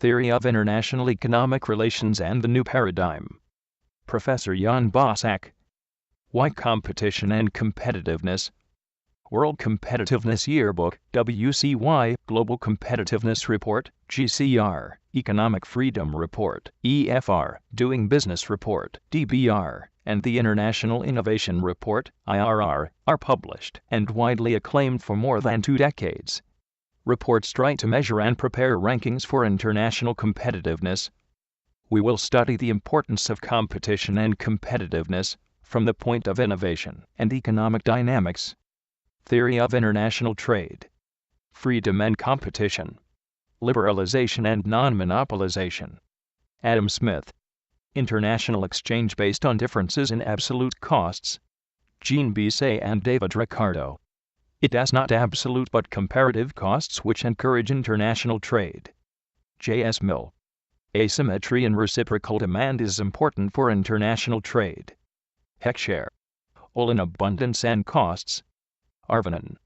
Theory of International Economic Relations and the New Paradigm. Professor Jan Bosak. Why Competition and Competitiveness? World Competitiveness Yearbook, WCY, Global Competitiveness Report, GCR, Economic Freedom Report, EFR, Doing Business Report, DBR, and the International Innovation Report, IRR, are published and widely acclaimed for more than 2 decades. Reports try to measure and prepare rankings for international competitiveness. We will study the importance of competition and competitiveness from the point of innovation and economic dynamics. Theory of international trade. Freedom and competition. Liberalization and non-monopolization. Adam Smith. International exchange based on differences in absolute costs. Jean Bisset and David Ricardo. It has not absolute but comparative costs which encourage international trade. J.S. Mill. Asymmetry in reciprocal demand is important for international trade. Heckscher. All in abundance and costs. Arvonen.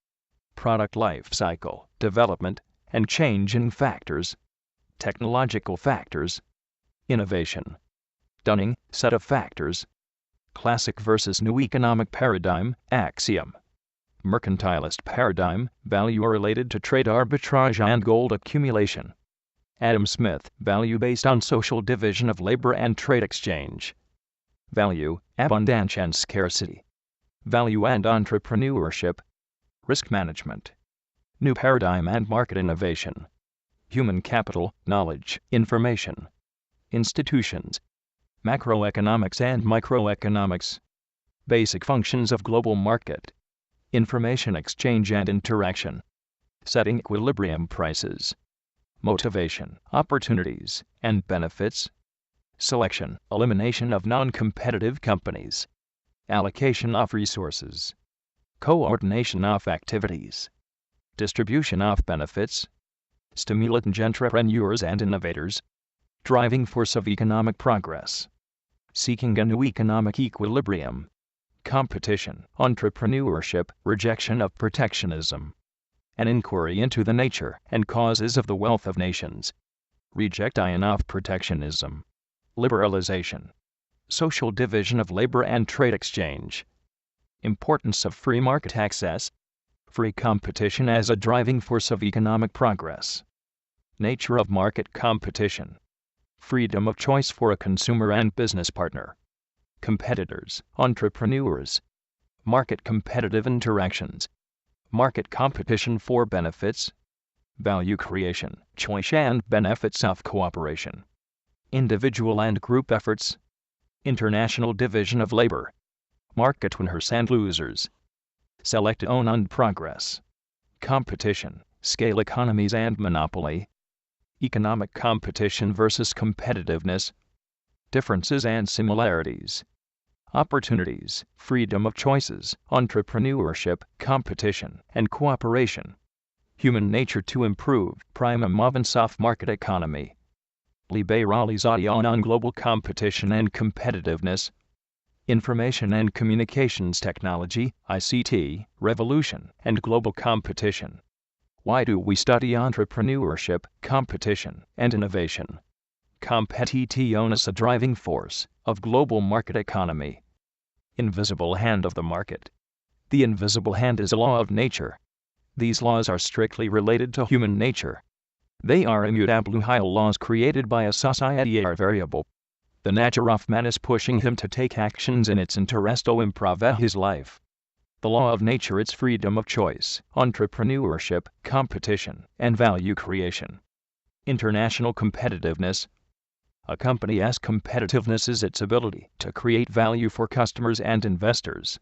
Product life cycle, development, and change in factors. Technological factors. Innovation. Dunning, set of factors. Classic versus new economic paradigm, axiom. Mercantilist paradigm, value related to trade arbitrage and gold accumulation. Adam Smith, value based on social division of labor and trade exchange. Value, abundance and scarcity. Value and entrepreneurship. Risk management. New paradigm and market innovation. Human capital, knowledge, information. Institutions. Macroeconomics and microeconomics. Basic functions of global market. Information exchange and interaction. Setting equilibrium prices. Motivation, opportunities, and benefits. Selection, elimination of non-competitive companies. Allocation of resources. Coordination of activities. Distribution of benefits. Stimulant entrepreneurs and innovators. Driving force of economic progress. Seeking a new economic equilibrium. Competition, entrepreneurship, rejection of protectionism. An inquiry into the nature and causes of the wealth of nations. Rejection of protectionism. Liberalization. Social division of labor and trade exchange. Importance of free market access. Free competition as a driving force of economic progress. Nature of market competition. Freedom of choice for a consumer and business partner. Competitors, entrepreneurs. Market competitive interactions. Market competition for benefits. Value creation, choice and benefits of cooperation. Individual and group efforts. International division of labor. Market winners and losers. Select own and progress. Competition, scale economies and monopoly. Economic competition versus competitiveness. Differences and similarities. Opportunities, freedom of choices, entrepreneurship, competition, and cooperation. Human nature to improve, prima movens of market economy. Liberalization on global competition and competitiveness. Information and Communications Technology, ICT, revolution, and global competition. Why do we study entrepreneurship, competition, and innovation? Competition is a driving force of global market economy. Invisible hand of the market. The invisible hand is a law of nature. These laws are strictly related to human nature. They are immutable laws created by a society are variable. The nature of man is pushing him to take actions in its interest to improve his life. The law of nature is freedom of choice, entrepreneurship, competition, and value creation. International competitiveness. A company's competitiveness is its ability to create value for customers and investors.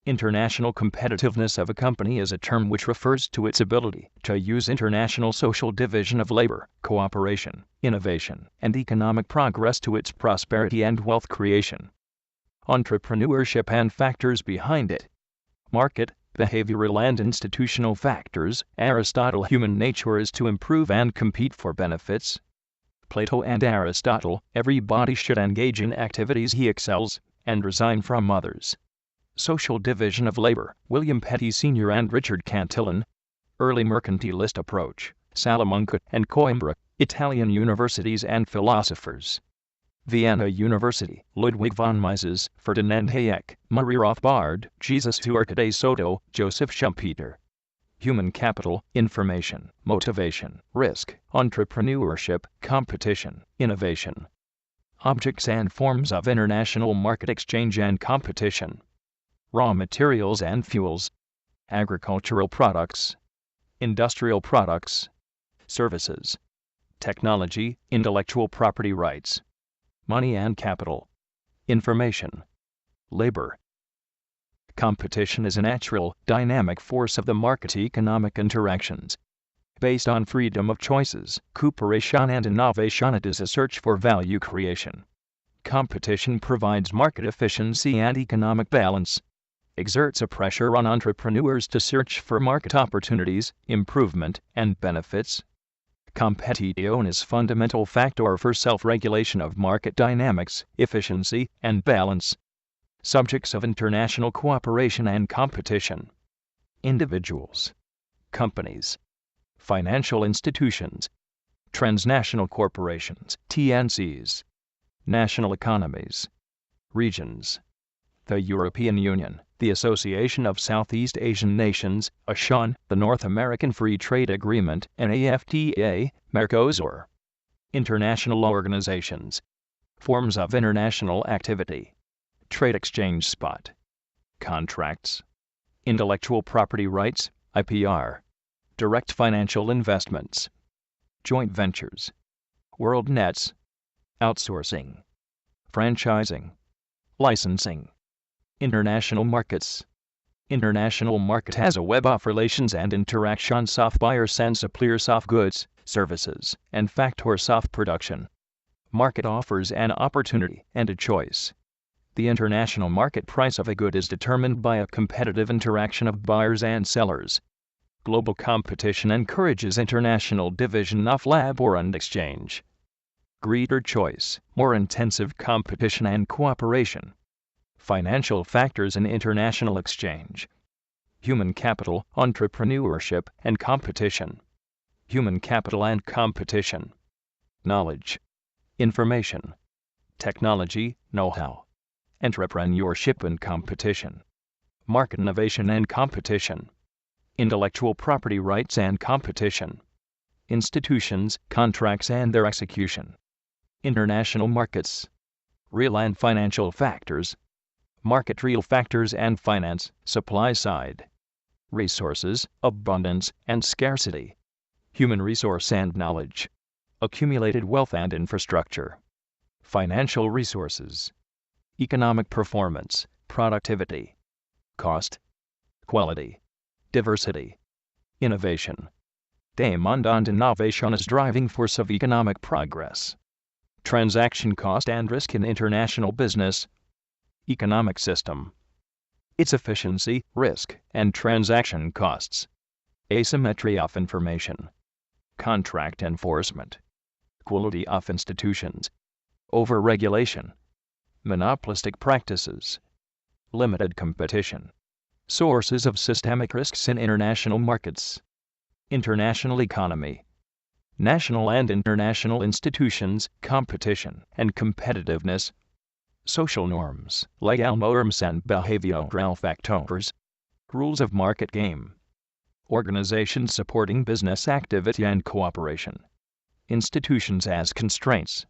International competitiveness of a company is a term which refers to its ability to use international social division of labor, cooperation, innovation, and economic progress to its prosperity and wealth creation. Entrepreneurship and factors behind it. Market, behavioral and institutional factors. Aristotle. Human nature is to improve and compete for benefits. Plato and Aristotle. Everybody should engage in activities he excels, and resign from others. Social division of labor. William Petty Sr. and Richard Cantillon. Early mercantilist approach. Salamanca and Coimbra. Italian universities and philosophers. Vienna University, Ludwig von Mises, Ferdinand Hayek, Murray Rothbard, Jesus Duarte de Soto, Joseph Schumpeter. Human capital, information, motivation, risk, entrepreneurship, competition, innovation. Objects and forms of international market exchange and competition. Raw materials and fuels. Agricultural products. Industrial products. Services. Technology, intellectual property rights. Money and capital. Information. Labor. Competition is a natural, dynamic force of the market economic interactions. Based on freedom of choices, cooperation and innovation, it is a search for value creation. Competition provides market efficiency and economic balance, exerts a pressure on entrepreneurs to search for market opportunities, improvement, and benefits. Competition is a fundamental factor for self-regulation of market dynamics, efficiency, and balance. Subjects of international cooperation and competition. Individuals. Companies. Financial institutions. Transnational corporations, TNCs. National economies. Regions. The European Union, the Association of Southeast Asian Nations, ASEAN, the North American Free Trade Agreement, NAFTA, Mercosur. International organizations. Forms of international activity. Trade exchange spot. Contracts. Intellectual property rights, IPR. Direct financial investments. Joint ventures. World nets. Outsourcing. Franchising. Licensing. International markets. International market has a web of relations and interactions of buyers and suppliers of goods, services, and factors of production. Market offers an opportunity and a choice. The international market price of a good is determined by a competitive interaction of buyers and sellers. Global competition encourages international division of labor and exchange. Greater choice, more intensive competition and cooperation. Financial factors in international exchange. Human capital, entrepreneurship, and competition. Human capital and competition. Knowledge. Information. Technology, know-how. Entrepreneurship and competition. Market innovation and competition. Intellectual property rights and competition. Institutions, contracts and their execution. International markets. Real and financial factors. Market real factors and finance, supply side. Resources, abundance and scarcity. Human resource and knowledge. Accumulated wealth and infrastructure. Financial resources. Economic performance, productivity. Cost. Quality. Diversity. Innovation. Demand and innovation is driving force of economic progress. Transaction cost and risk in international business. Economic system. Its efficiency, risk, and transaction costs. Asymmetry of information. Contract enforcement. Quality of institutions. Overregulation. Monopolistic practices. Limited competition. Sources of systemic risks in international markets. International economy. National and international institutions, competition and competitiveness. Social norms, legal norms and behavioral factors. Rules of market game. Organizations supporting business activity and cooperation. Institutions as constraints.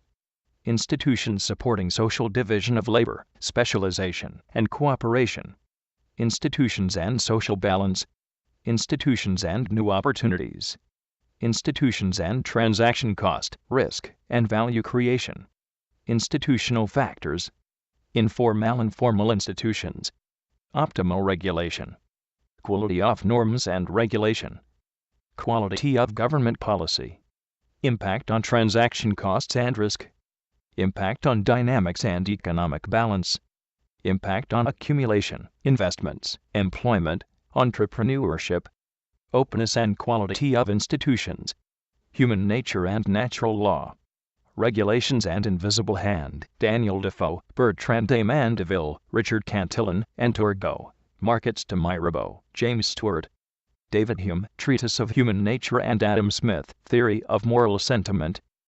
Institutions supporting social division of labor, specialization, and cooperation. Institutions and social balance. Institutions and new opportunities. Institutions and transaction cost, risk, and value creation. Institutional factors. Informal and formal institutions. Optimal regulation. Quality of norms and regulation. Quality of government policy. Impact on transaction costs and risk. Impact on dynamics and economic balance. Impact on accumulation, investments, employment, entrepreneurship. Openness and quality of institutions. Human nature and natural law. Regulations and Invisible Hand, Daniel Defoe, Bertrand de Mandeville, Richard Cantillon, and Turgot. Markets to Mirabeau, James Stewart. David Hume, Treatise of Human Nature, and Adam Smith, Theory of Moral Sentiment.